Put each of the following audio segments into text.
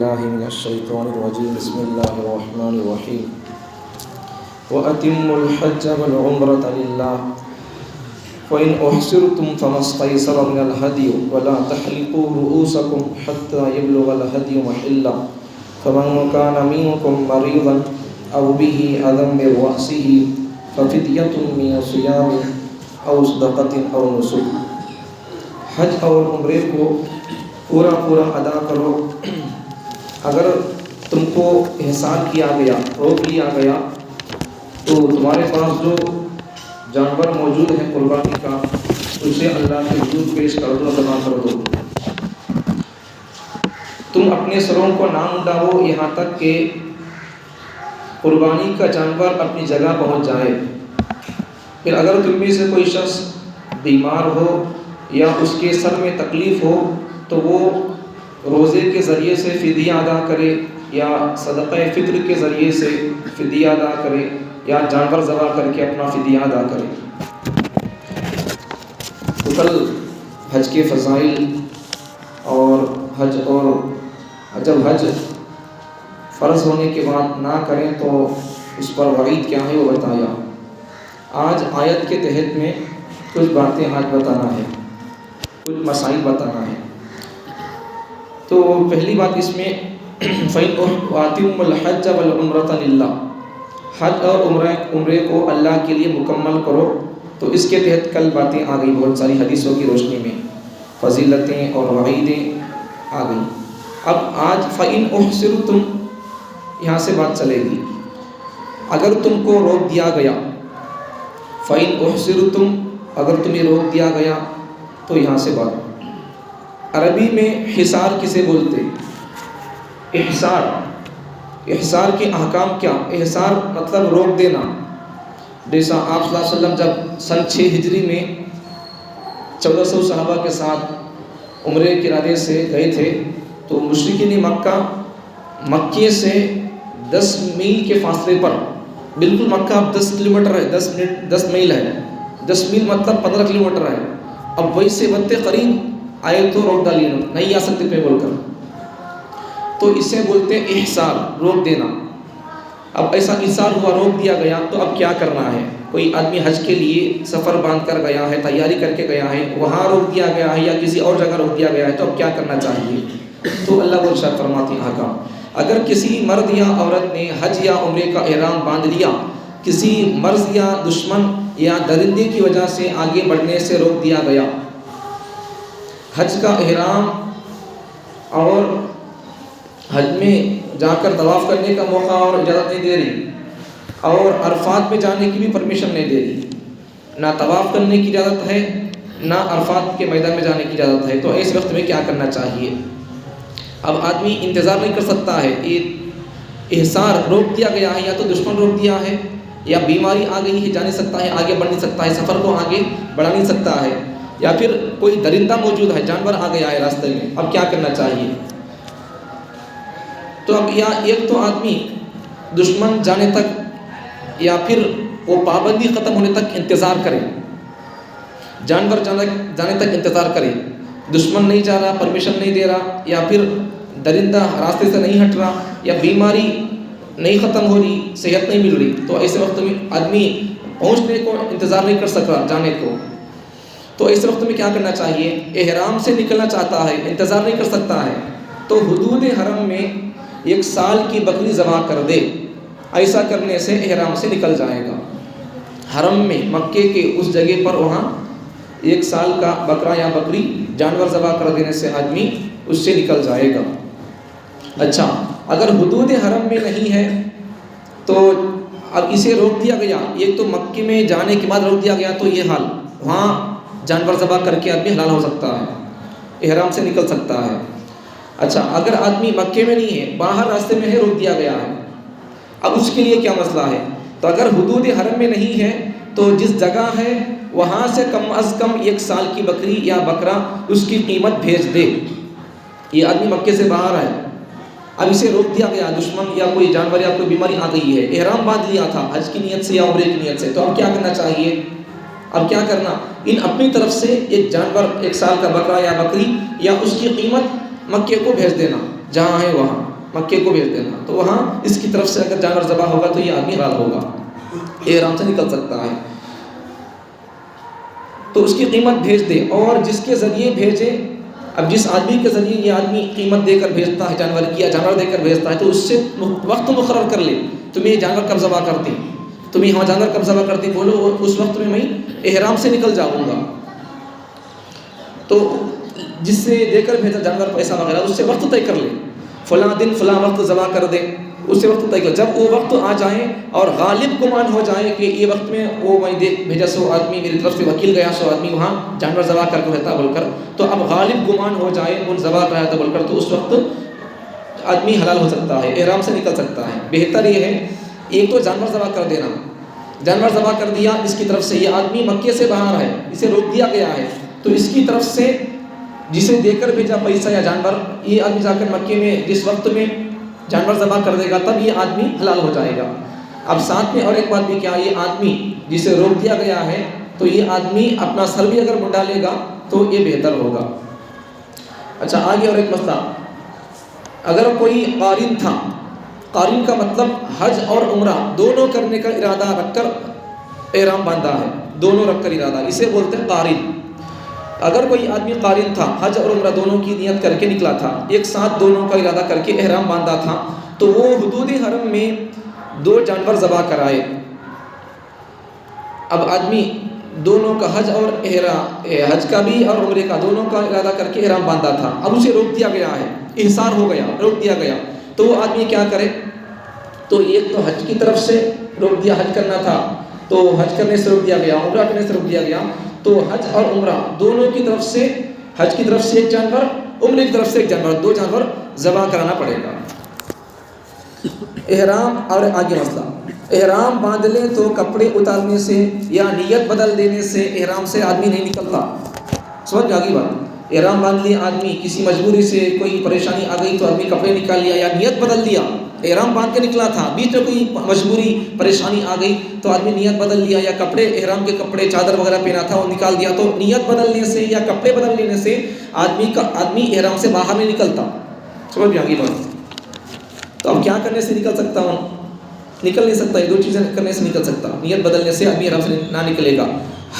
الله من الشيطان الرجيم بسم الله الرحمن الرحيم وأتموا الحج والعمرة لله وإن أحصرتم فما استيسر من الهدي ولا تحلقوا رؤوسكم حتى يبلغ الهدي محله فمن كان منكم مريضا أو به أذى من رأسه ففدية من صيام أو صدقة أو نسك. حج اور عمرے کو پورا ادا کرو. اگر تم کو احصار کیا گیا، روک لیا گیا، تو تمہارے پاس جو جانور موجود ہیں قربانی کا، اسے اللہ کے حضور پیش کر دو، ادا کر دو. تم اپنے سروں کو نہ منڈاؤ یہاں تک کہ قربانی کا جانور اپنی جگہ پہنچ جائے. پھر اگر تم میں سے کوئی شخص بیمار ہو یا اس کے سر میں تکلیف ہو تو وہ روزے کے ذریعے سے فدیہ ادا کرے یا صدقہ فطر کے ذریعے سے فدیہ ادا کرے یا جانور ذبح کر کے اپنا فدیہ ادا کرے. تو کل حج کے فضائل اور جب حج فرض ہونے کے بعد نہ کریں تو اس پر وعید کیا ہے وہ بتایا. آج آیت کے تحت میں کچھ باتیں آج بتانا ہے، کچھ مسائل بتانا ہے. تو پہلی بات اس میں وَأَتِمُّ الْحَجَّ وَالْعُمْرَةَ لِلَّهِ، حج اور عمرے کو اللہ کے لیے مکمل کرو. تو اس کے تحت کل باتیں آ گئی، بہت ساری حدیثوں کی روشنی میں فضیلتیں اور وعیدیں آ گئی. اب آج فَإِنْ أُحْصِرْتُمْ یہاں سے بات چلے گی. اگر تم کو روک دیا گیا، فَإِنْ أُحْصِرْتُمْ اگر تمہیں روک دیا گیا تو یہاں سے بات. عربی میں حصار کسے بولتے؟ احصار کے احکام کیا؟ احصار مطلب روک دینا. جیسا آپ صلی اللہ علیہ وسلم جب سن 6 ہجری میں 1400 صحابہ کے ساتھ عمرے کے ارادے سے گئے تھے تو مشرکین مکے سے 10 میل کے فاصلے پر، بالکل مکہ اب 10 کلومیٹر ہے، 10 میل ہے، 10 میل مطلب 15 کلومیٹر ہے. اب وہی سے بنتے قریب آئے تو روک ڈالی، نہیں آ سکتے پہ بول کر. تو اسے بولتے ہیں احصار، روک دینا. اب ایسا احصار ہوا، روک دیا گیا، تو اب کیا کرنا ہے؟ کوئی آدمی حج کے لیے سفر باندھ کر گیا ہے، تیاری کر کے گیا ہے، وہاں روک دیا گیا ہے یا کسی اور جگہ روک دیا گیا ہے، تو اب کیا کرنا چاہیے؟ تو اللہ کو ارشاد فرماتی ہے احکام. اگر کسی مرد یا عورت نے حج یا عمرے کا احرام باندھ لیا، کسی مرض یا دشمن یا درندے کی وجہ سے آگے بڑھنے سے روک دیا گیا، حج کا احرام اور حج میں جا کر طواف کرنے کا موقع اور اجازت نہیں دے رہی، اور عرفات میں جانے کی بھی پرمیشن نہیں دے رہی، نہ طواف کرنے کی اجازت ہے نہ عرفات کے میدان میں جانے کی اجازت ہے. تو اس وقت میں کیا کرنا چاہیے؟ اب آدمی انتظار نہیں کر سکتا ہے. یہ احصار روک دیا گیا ہے، یا تو دشمن روک دیا ہے یا بیماری آ گئی ہے، جا نہیں سکتا ہے، آگے بڑھ نہیں سکتا ہے، سفر کو آگے بڑھا نہیں سکتا ہے، یا پھر کوئی درندہ موجود ہے، جانور آ گیا ہے راستے میں. اب کیا کرنا چاہیے؟ تو اب یا ایک تو آدمی دشمن جانے تک یا پھر وہ پابندی ختم ہونے تک انتظار کرے، جانور جانے تک انتظار کرے، دشمن نہیں جا رہا، پرمیشن نہیں دے رہا، یا پھر درندہ راستے سے نہیں ہٹ رہا، یا بیماری نہیں ختم ہو رہی، صحت نہیں مل رہی، تو ایسے وقت میں آدمی پہنچنے کو انتظار نہیں کر سکتا، جانے کو. تو اس وقت میں کیا کرنا چاہیے؟ احرام سے نکلنا چاہتا ہے، انتظار نہیں کر سکتا ہے، تو حدود حرم میں 1 سال کی بکری ذبح کر دے. ایسا کرنے سے احرام سے نکل جائے گا. حرم میں مکے کے اس جگہ پر وہاں 1 سال کا بکرا یا بکری جانور ذبح کر دینے سے آدمی اس سے نکل جائے گا. اچھا، اگر حدود حرم میں نہیں ہے تو اب اسے روک دیا گیا، ایک تو مکے میں جانے کے بعد روک دیا گیا، تو یہ حال وہاں جانور ذبح کر کے آدمی حلال ہو سکتا ہے، احرام سے نکل سکتا ہے. اچھا، اگر آدمی مکے میں نہیں ہے، باہر راستے میں ہے، روک دیا گیا ہے، اب اس کے لیے کیا مسئلہ ہے؟ تو اگر حدود حرم میں نہیں ہے تو جس جگہ ہے وہاں سے کم از کم 1 سال کی بکری یا بکرا اس کی قیمت بھیج دے. یہ آدمی مکے سے باہر ہے، اب اسے روک دیا گیا، دشمن یا کوئی جانور یا کوئی بیماری آ گئی ہے، احرام باندھ لیا تھا حج کی نیت سے یا عمرے کی نیت سے، تو اب کیا کرنا چاہیے؟ اب کیا کرنا؟ ان اپنی طرف سے ایک جانور، 1 سال کا بکرا یا بکری یا اس کی قیمت مکے کو بھیج دینا جہاں ہے وہاں. مکے کو بھیج دینا، تو وہاں اس کی طرف سے اگر جانور ذبح ہوگا تو یہ آدمی حلال ہوگا، احرام سے نکل سکتا ہے، تو اس کی قیمت بھیج دے۔ اور جس کے ذریعے بھیجے، اب جس آدمی کے ذریعے یہ آدمی قیمت دے کر بھیجتا ہے جانور کی، یا جانور دے کر بھیجتا ہے، تو اس سے وقت مقرر کر لے، تمہیں یہ جانور کب ذبح کرتی، تمہیں یہاں جانور کب ذبح کرتی، بولو اس وقت میں احرام سے نکل جاؤں گا، تو جس سے دے کر بھیجا جانور پیسہ وغیرہ، اس سے وقت طے کر لے، فلاں دن فلاں وقت ذبح کر دے، اس سے وقت طے کر، جب وہ وقت آ جائے اور غالب گمان ہو جائے کہ یہ وقت میں وہ میں دے بھیجا سو آدمی میری طرف سے وکیل گیا، سو آدمی وہاں جانور ذبح کر کے رہتا بول کر، تو اب غالب گمان ہو جائے وہ ذبح کرایا تھا بول کر، تو اس وقت آدمی حلال ہو سکتا ہے، احرام سے نکل سکتا ہے۔ بہتر یہ ہے ایک تو جانور ذبح کر دینا، جانور ذبح کر دیا، اس کی طرف سے یہ آدمی مکے سے باہر ہے، اسے روک دیا گیا ہے، تو اس کی طرف سے جسے دے کر بھیجا پیسہ یا جانور، یہ آدمی جا کر مکے میں جس وقت میں جانور ذبح کر دے گا تب یہ آدمی حلال ہو جائے گا۔ اب ساتھ میں اور ایک بات بھی کیا، یہ آدمی جسے روک دیا گیا ہے تو یہ آدمی اپنا سر بھی اگر منڈا لے گا تو یہ بہتر ہوگا۔ اچھا آگے اور ایک مسئلہ، اگر کوئی قارن تھا، قارن کا مطلب حج اور عمرہ دونوں کرنے کا ارادہ رکھ کر احرام باندھا ہے، دونوں رکھ کر ارادہ، اسے بولتے ہیں قارن۔ اگر کوئی آدمی قارن تھا، حج اور عمرہ دونوں کی نیت کر کے نکلا تھا، ایک ساتھ دونوں کا ارادہ کر کے احرام باندھا تھا، تو وہ حدود حرم میں 2 جانور ذبح کرائے۔ اب آدمی دونوں کا حج اور حج کا بھی اور عمرے کا دونوں کا ارادہ کر کے احرام باندھا تھا، اب اسے روک دیا گیا ہے، احصار ہو گیا، روک دیا گیا، تو وہ آدمی کیا کرے، تو ایک تو حج کی طرف سے روک دیا، حج کرنا تھا تو حج کرنے سے روک دیا گیا، عمرہ کرنے سے روک دیا گیا، تو حج اور عمرہ دونوں کی طرف سے، حج کی طرف سے ایک جانور، عمرے کی طرف سے ایک جانور، 2 جانور ذبح کرانا پڑے گا۔ احرام اور آگے مسئلہ، احرام باندھ لے تو کپڑے اتارنے سے یا نیت بدل دینے سے احرام سے آدمی نہیں نکلتا، سمجھ میں آگئی بات، احرام باندھ لیا آدمی، کسی مجبوری سے کوئی پریشانی آ گئی تو آدمی کپڑے نکال لیا یا نیت بدل دیا، احرام باندھ کے نکلا تھا، بیچ میں کوئی مجبوری پریشانی آ گئی تو آدمی نیت بدل لیا، یا کپڑے احرام کے کپڑے چادر وغیرہ پہنا تھا وہ نکال دیا، تو نیت بدلنے سے یا کپڑے بدل لینے سے آدمی احرام سے باہر نہیں نکلتا، سمجھ میں آگئی بات۔ تو اب کیا کرنے سے نکل سکتا ہوں، نکل نہیں سکتا، یہ 2 چیزیں کرنے سے نکل سکتا، نیت بدلنے سے آدمی احرام سے نہ نکلے گا،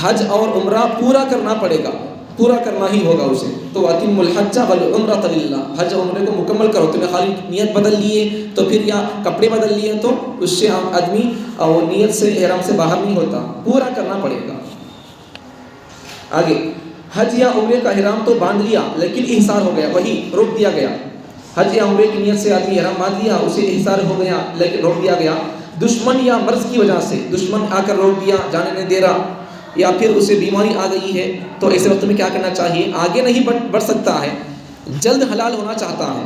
حج اور عمرہ پورا کرنا پڑے گا، پورا کرنا ہی ہوگا اسے، تو اتم الحج والعمرۃ للہ، حج اور عمرے کو مکمل کرو، تمہیں خالی نیت بدل لیے تو پھر یا کپڑے بدل لیے تو اس سے آدمی اور نیت سے احرام سے باہر نہیں ہوتا، پورا کرنا پڑے گا۔ آگے حج یا عمرے کا احرام تو باندھ لیا لیکن احصار ہو گیا، وہی روک دیا گیا، حج یا عمرے کی نیت سے آدمی احرام باندھ لیا، اسے احصار ہو گیا لیکن روک دیا گیا، دشمن یا مرض کی وجہ سے، دشمن آ کر روک دیا، جانے نہیں دے رہا، یا پھر اسے بیماری آ گئی ہے، تو ایسے وقت میں کیا کرنا چاہیے، آگے نہیں بڑھ سکتا ہے، جلد حلال ہونا چاہتا ہے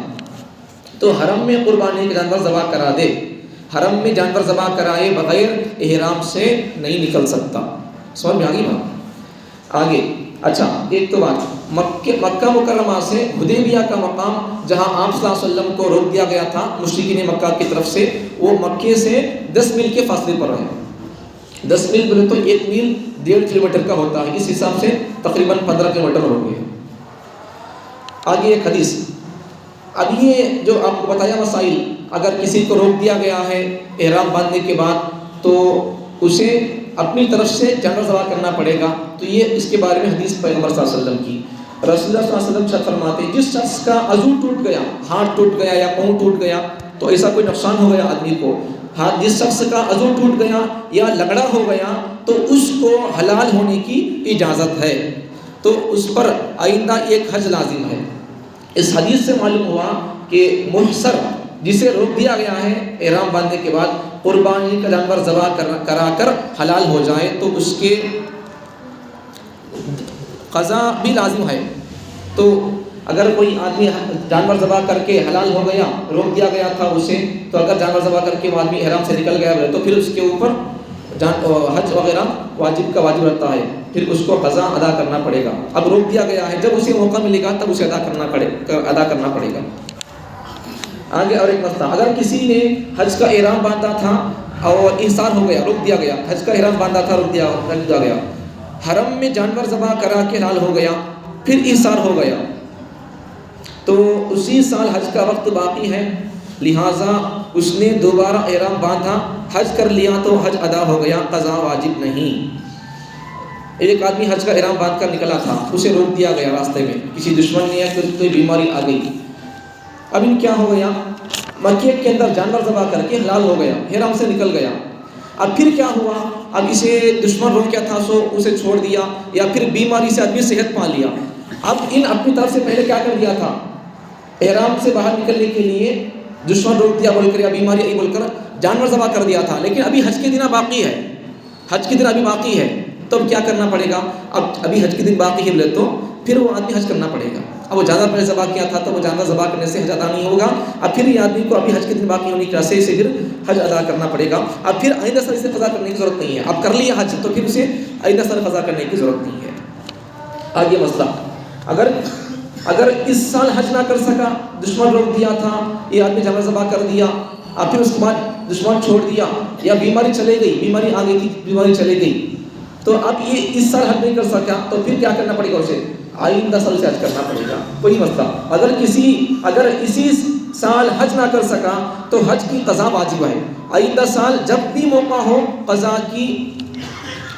تو حرم میں قربانی کے جانور ذبح کرا دے، حرم میں جانور ذبح کرائے بغیر احرام سے نہیں نکل سکتا، سمجھ میں آگئی بات۔ آگے اچھا ایک تو بات، مکہ مکرمہ سے حدیبیہ کا مقام جہاں آپ صلی اللہ علیہ وسلم کو روک دیا گیا تھا مشرکین مکہ کی طرف سے، وہ مکے سے 10 میل کے فاصلے پر ہے، 10 میل بولے تو 1 میل 1.5 کلومیٹر کا ہوتا ہے، اس حساب سے تقریباً 15 کلومیٹر ہو گئے۔ آگے ایک حدیث، اب یہ جو آپ کو بتایا مسائل، اگر کسی کو روک دیا گیا ہے احرام باندھنے کے بعد تو اسے اپنی طرف سے جانور ذبح کرنا پڑے گا، تو یہ اس کے بارے میں حدیث پیغمبر صلی اللہ علیہ وسلم کی، رسول اللہ صلی اللہ علیہ وسلم چھت فرماتے ہیں جس شخص کا عضو ٹوٹ گیا، ہاتھ ٹوٹ گیا یا پاؤں ٹوٹ گیا، تو ایسا کوئی نقصان ہو گیا آدمی کو، جس شخص کا عضو ٹوٹ گیا یا لگڑا ہو گیا تو اس کو حلال ہونے کی اجازت ہے، تو اس پر آئندہ ایک حج لازم ہے۔ اس حدیث سے معلوم ہوا کہ محصر جسے روک دیا گیا ہے احرام باندھنے کے بعد قربانی کا جانور ذبح کرا کر حلال ہو جائے تو اس کے قضا بھی لازم ہے، تو اگر کوئی آدمی جانور ذبح کر کے حلال ہو گیا، روک دیا گیا تھا اسے، تو اگر جانور ذبح کر کے وہ آدمی احرام سے نکل گیا تو پھر اس کے اوپر حج وغیرہ واجب کا واجب رہتا ہے، پھر اس کو قضا ادا کرنا پڑے گا۔ اب روک دیا گیا ہے، جب اسے موقع ملے گا تب اسے ادا کرنا پڑے گا۔ آگے اور ایک مسئلہ، اگر کسی نے حج کا احرام باندھا تھا اور احصار ہو گیا، روک دیا گیا، حج کا احرام باندھا تھا، روک دیا گیا، حرم میں جانور ذبح کرا کے حلال ہو گیا، پھر احصار ہو گیا، تو اسی سال حج کا وقت باقی ہے لہٰذا اس نے دوبارہ احرام باندھا، حج کر لیا تو حج ادا ہو گیا، قضا واجب نہیں۔ ایک آدمی حج کا احرام باندھ کر نکلا تھا، اسے روک دیا گیا راستے میں، کسی دشمن نے یا کوئی بیماری آ گئی۔ اب ان کیا ہو گیا، مکے کے اندر جانور ذبح کر کے حلال ہو گیا، احرام سے نکل گیا۔ اب پھر کیا ہوا، اب اسے دشمن روک کیا تھا سو اسے چھوڑ دیا، یا پھر بیماری سے آدمی صحت پا لیا۔ اب ان اپنی طرف سے پہلے کیا کر دیا تھا، احرام سے باہر نکلنے کے لیے دشمن روک دیا بول کر یا بیماری آئی بول کر جانور ذبح کر دیا تھا، لیکن ابھی حج کے دن باقی ہے، حج کے دن ابھی باقی ہے، تو اب کیا کرنا پڑے گا، اب ابھی حج کے دن باقی ہے بولے تو پھر وہ آدمی حج کرنا پڑے گا۔ اب وہ جانور پہلے ذبح کیا تھا تو وہ جانور ذبح کرنے سے حج ادا نہیں ہوگا، اب پھر یہ آدمی کو ابھی حج کے دن باقی ہونے کی وجہ سے پھر حج ادا کرنا پڑے گا۔ اب پھر آئندہ سال اسے قضا کرنے کی ضرورت نہیں ہے، اب کر لیا حج تو پھر اسے آئندہ سال قضا کرنے کی ضرورت نہیں ہے۔ آگے مسئلہ، اگر اس سال حج نہ کر سکا، دشمن روک دیا تھا، یہ آدمی جانور ذبح کر دیا، اب پھر اس کے بعد دشمن چھوڑ دیا یا بیماری چلے گئی، بیماری آ گئی تھی، بیماری چلے گئی، تو اب یہ اس سال حج نہیں کر سکا تو پھر کیا کرنا پڑے گا، اسے آئندہ سال سے حج کرنا پڑے گا۔ کوئی مسئلہ، اگر اسی سال حج نہ کر سکا تو حج کی قضا واجب ہے، آئندہ سال جب بھی موقع ہو قضا کی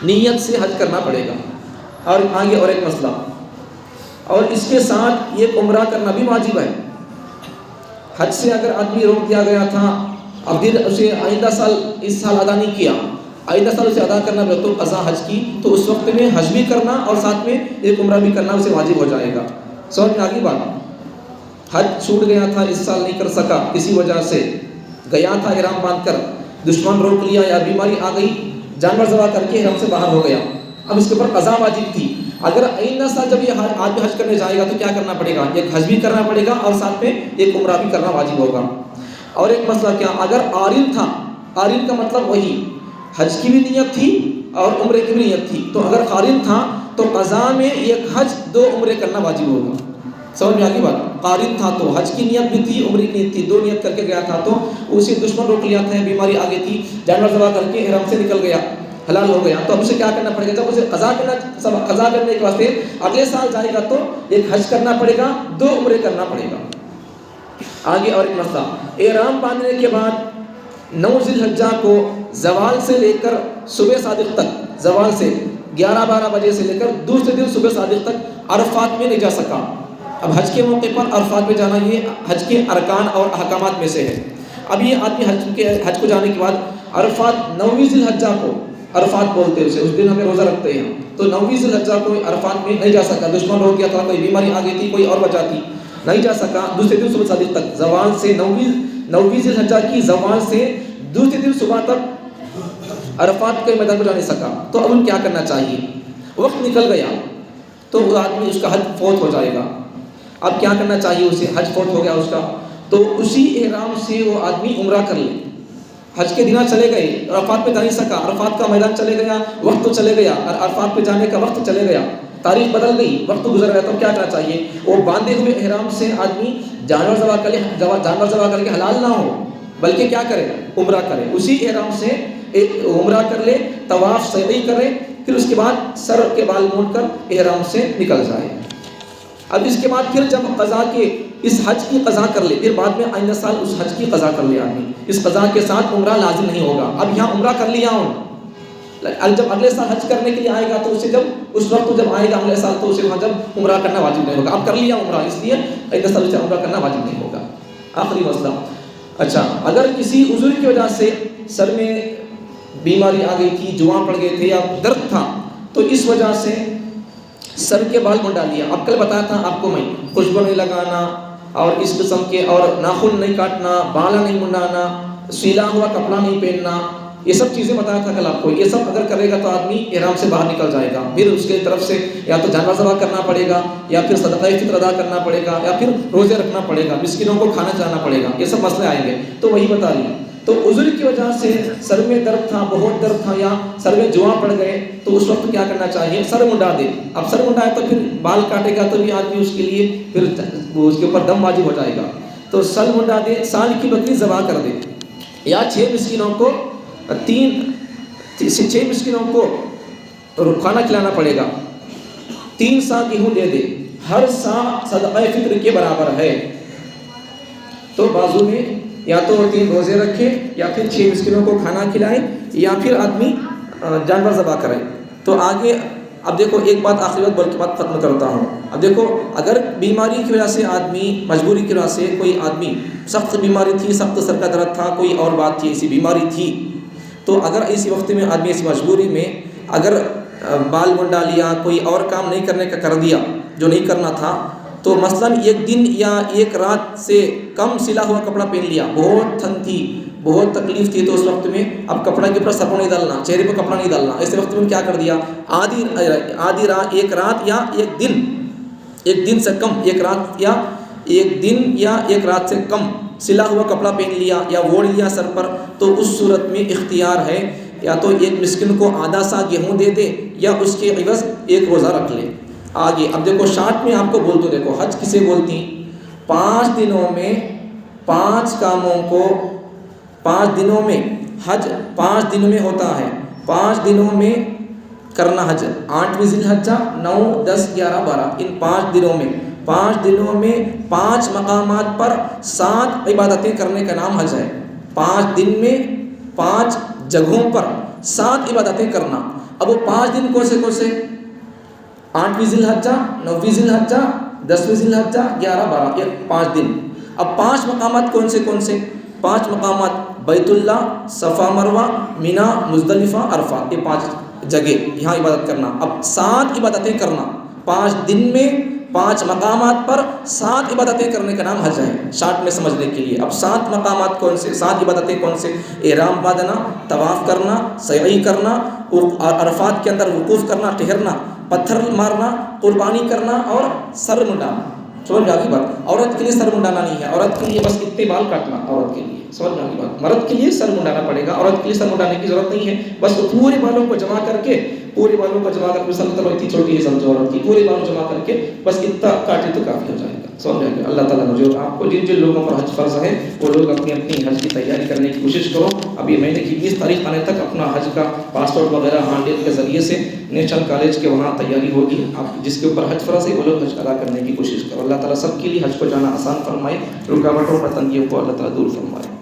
نیت سے حج کرنا پڑے گا۔ اور آگے اور ایک مسئلہ، اور اس کے ساتھ یہ عمرہ کرنا بھی واجب ہے۔ حج سے اگر آدمی روک دیا گیا تھا، اب پھر اسے آئندہ سال اس سال ادا نہیں کیا، آئندہ سال اسے ادا کرنا پڑے تو قضا حج کی، تو اس وقت میں حج بھی کرنا اور ساتھ میں ایک عمرہ بھی کرنا اسے واجب ہو جائے گا۔ سمجھ میں آگے بات، حج چھوٹ گیا تھا، اس سال نہیں کر سکا، کسی وجہ سے گیا تھا احرام باندھ کر، دشمن روک لیا یا بیماری آ گئی، جانور ذبح کر کے احرام سے باہر ہو گیا، اب اس کے اوپر قضا واجب تھی۔ اگر آئندہ سال جب یہ آدمی حج کرنے جائے گا تو کیا کرنا پڑے گا، ایک حج بھی کرنا پڑے گا اور ساتھ میں ایک عمرہ بھی کرنا واجب ہوگا۔ اور ایک مسئلہ کیا، اگر عارض تھا، عارض کا مطلب وہی حج کی بھی نیت تھی اور عمرے کی بھی نیت تھی، تو اگر قارن تھا تو قضا میں ایک حج دو عمرے کرنا واجب ہوگا۔ سمجھ میں آگی بات، قارن تھا تو حج کی نیت بھی تھی، عمرے کی نیت تھی، دو نیت کر کے گیا تھا، تو اسے دشمن روک لیا تھا، بیماری آ گئی تھی، جانور ذبح کر کے احرام سے نکل گیا، حلال ہو گیا، تو اب اسے کیا کرنا پڑے گا، جب اسے قضا کرنے کے واسطے اگلے سال جائے گا تو ایک حج کرنا پڑے گا، دو عمرے کرنا پڑے گا۔ آگے اور ایک مسئلہ، احرام باندھنے کے بعد 9 ذی الحجہ کو زوال سے لے کر صبح صادق تک، زوال سے 11-12 بجے سے لے کر دوسرے دن صبح صادق تک عرفات میں نہیں جا سکا۔ اب حج کے موقع پر عرفات میں جانا یہ حج کے ارکان اور احکامات میں سے ہے۔ اب یہ آدمی حج کو جانے کے بعد عرفات 9 ذی الحجہ کو، عرفات بولتے ہیں اسے، اس دن ہمیں روزہ رکھتے ہیں، تو 9 ذی الحجہ کو عرفات میں نہیں جا سکا، دشمن روک گیا تھا، کوئی بیماری آ گئی تھی، کوئی اور وجہ تھی، نہیں جا سکا۔ دوسرے دن صبح صادق تک، زوال سے 9 ذی الحجہ کی زوال سے دوسرے دن صبح تک عرفات کے میدان میں جا نہیں سکا، تو اب ان کیا کرنا چاہیے، وقت نکل گیا تو وہ آدمی، اس کا حج فوت ہو جائے گا۔ اب کیا کرنا چاہیے اسے، حج فوت ہو گیا اس کا، تو اسی احرام سے وہ آدمی عمرہ کر لے۔ حج کے دنوں چلے گئے، عرفات پہ جا نہیں سکا، عرفات کا میدان چلے گیا، وقت تو چلے گیا، اور عرفات پہ جانے کا وقت چلے گیا، تاریخ بدل گئی، وقت تو گزر گیا، تو کیا کرنا چاہیے، وہ باندھے ہوئے احرام سے آدمی جانور ذبح کر کے حلال نہ ہو، بلکہ کیا کرے، عمرہ کرے، اسی احرام سے ایک عمرہ کر لے، طواف سعی کرے، پھر اس کے بعد سر کے بال مونڈ کر احرام سے نکل جائے۔ اب اس کے بعد پھر جب قضا کے اس حج کی قضا کر لے، پھر بعد میں آئندہ سال اس حج کی قضا کر لے آدمی، اس قضا کے ساتھ عمرہ لازم نہیں ہوگا۔ اب یہاں عمرہ کر لیا جب اگلے سال حج کرنے کے لیے آئے گا تو اسے جب اس وقت جب آئے گا اگلے سال تو اسے وہاں جب عمرہ کرنا واجب نہیں ہوگا، اب کر لیا عمرہ، اس لیے آئندہ سال اسے عمرہ کرنا واجب نہیں ہوگا۔ آخری مسئلہ، اچھا اگر کسی عذر کی وجہ سے سر میں بیماری آ گئی تھی، جواں پڑ گئے تھے یا درد تھا، تو اس وجہ سے سر کے بال منڈا لیا۔ اب کل بتایا تھا آپ کو میں، خوشبو نہیں لگانا اور اس قسم کے، اور ناخن نہیں کاٹنا، بالا نہیں منڈانا، سیلا ہوا کپڑا نہیں پہننا، یہ سب چیزیں بتایا تھا کل آپ کو۔ یہ سب اگر کرے گا تو آدمی احرام سے باہر نکل جائے گا، پھر اس کی طرف سے یا تو جانور ذبح کرنا پڑے گا، یا پھر صدقہ فطر ادا کرنا پڑے گا، یا پھر روزے رکھنا پڑے گا، مسکینوں کو کھانا کھلانا پڑے گا، یہ سب مسئلے آئیں گے، تو وہی بتا رہی ہیں۔ تو عذر کی وجہ سے سر میں درد تھا، بہت درد تھا، یا سر میں جواں پڑ گئے، تو اس وقت کیا کرنا چاہیے، سر منڈا دے۔ اب سر منڈائے تو پھر بال کاٹے گا تو بھی آدمی اس کے لیے پھر اس کے اوپر دم واجب ہو جائے گا، تو سر منڈا دے، سال کی بکری ذبح کر دے، یا 6 مسکینوں کو 6 مسکینوں کو کھانا کھلانا پڑے گا، 3 سا گیہوں دے دے، ہر سا صدقہ فطر کے برابر ہے، تو بازو میں یا تو 3 روزے رکھے یا پھر 6 مسکینوں کو کھانا کھلائے یا پھر آدمی جانور ذبح کرے. تو آگے اب دیکھو ایک بات آخری بات بول کے بات ختم کرتا ہوں. اب دیکھو اگر بیماری کی وجہ سے آدمی مجبوری کی وجہ سے کوئی آدمی سخت بیماری تھی, سخت سر کا درد تھا, کوئی اور بات تھی, ایسی بیماری تھی, تو اگر اسی وقت میں آدمی ایسی مجبوری میں اگر بال منڈا لیا, کوئی اور کام نہیں کرنے کا کر دیا جو نہیں کرنا تھا, تو مثلاً 1 دن یا 1 رات سے کم سلا ہوا کپڑا پہن لیا, بہت ٹھنڈ تھی, بہت تکلیف تھی, تو اس وقت میں اب کپڑا کے اوپر سر کو نہیں ڈالنا, چہرے پہ کپڑا نہیں ڈالنا. ایسے وقت میں کیا کر دیا, آدھی رات 1 رات یا 1 دن سے کم, 1 رات یا 1 دن یا 1 رات سے کم سلا ہوا کپڑا پہن لیا یا اوڑھ لیا سر پر, تو اس صورت میں اختیار ہے یا تو 1 مسکین کو آدھا سا گیہوں دے دے یا اس کے عوض 1 روزہ رکھ لے. آگے اب دیکھو شارٹ میں آپ کو بول دو, دیکھو حج کسے بولتی ہیں؟ 5 دنوں میں 5 کاموں کو 5 دنوں میں حج 5 دنوں میں ہوتا ہے, 5 دنوں میں کرنا حج. 8ویں ذی الحجہ, 9, 10, 11, 12 ان 5 دنوں میں 5 دنوں میں 5 مقامات پر 7 عبادتیں کرنے کا نام حج ہے. 5 دن میں 5 جگہوں پر 7 عبادتیں کرنا. اب وہ 5 دن کون سے 8ویں ذی الحجہ, 9ویں ذی الحجہ, 10ویں ذی الحجہ, 11, 12 یہ 5 دن. اب 5 مقامات کون سے 5 مقامات بیت اللہ, صفا مروہ, مینا, مزدلفہ, عرفات, یہ 5 جگہ یہاں عبادت کرنا. اب 7 عبادتیں کرنا 5 دن میں 5 مقامات پر 7 عبادتیں کرنے کا نام حج ہے. شارٹ میں سمجھنے کے لیے اب 7 مقامات کون سے, 7 عبادتیں کون سے؟ احرام باندھنا, طواف کرنا, سعی کرنا, عرفات کے اندر وقوف کرنا, ٹھہرنا, پتھر مارنا, قربانی کرنا اور سر منڈانا. سمجھ میں آ گئی بات؟ عورت کے لیے سر منڈانا نہیں ہے, عورت کے لیے بس اتنے بال کاٹنا عورت کے لیے. سمجھ میں آ گئی بات؟ مرد کے لیے سر منڈانا پڑے گا, عورت کے لیے سر منڈانے کی ضرورت نہیں ہے. بس پورے بالوں کو جمع کر کے مثلا تو اتنی چھوٹی ہے سمجھو عورت کی, پورے بالوں جمع کر کے بس اتنا کاٹے تو کافی ہو جائے گا. سمجھ میں آ گیا؟ اللہ تعالیٰ مجھے اور آپ کو جن لوگوں پر حج فرض ہے وہ لوگ اپنی حج کی تیاری کرنے کی کوشش کرو. ابھی مہینے کی 20 تاریخ آنے تک اپنا حج کا پاسپورٹ وغیرہ ہانڈیل کے ذریعے سے نیشنل کالج کے وہاں تیاری ہوگی. آپ جس کے اوپر حج فرض ہے وہ لوگ حج ادا کرنے کی کوشش کرو. اللہ تعالیٰ سب کے لیے حج کو جانا آسان فرمائے, رکاوٹوں اور تنگیوں کو اللہ تعالیٰ دور فرمائے.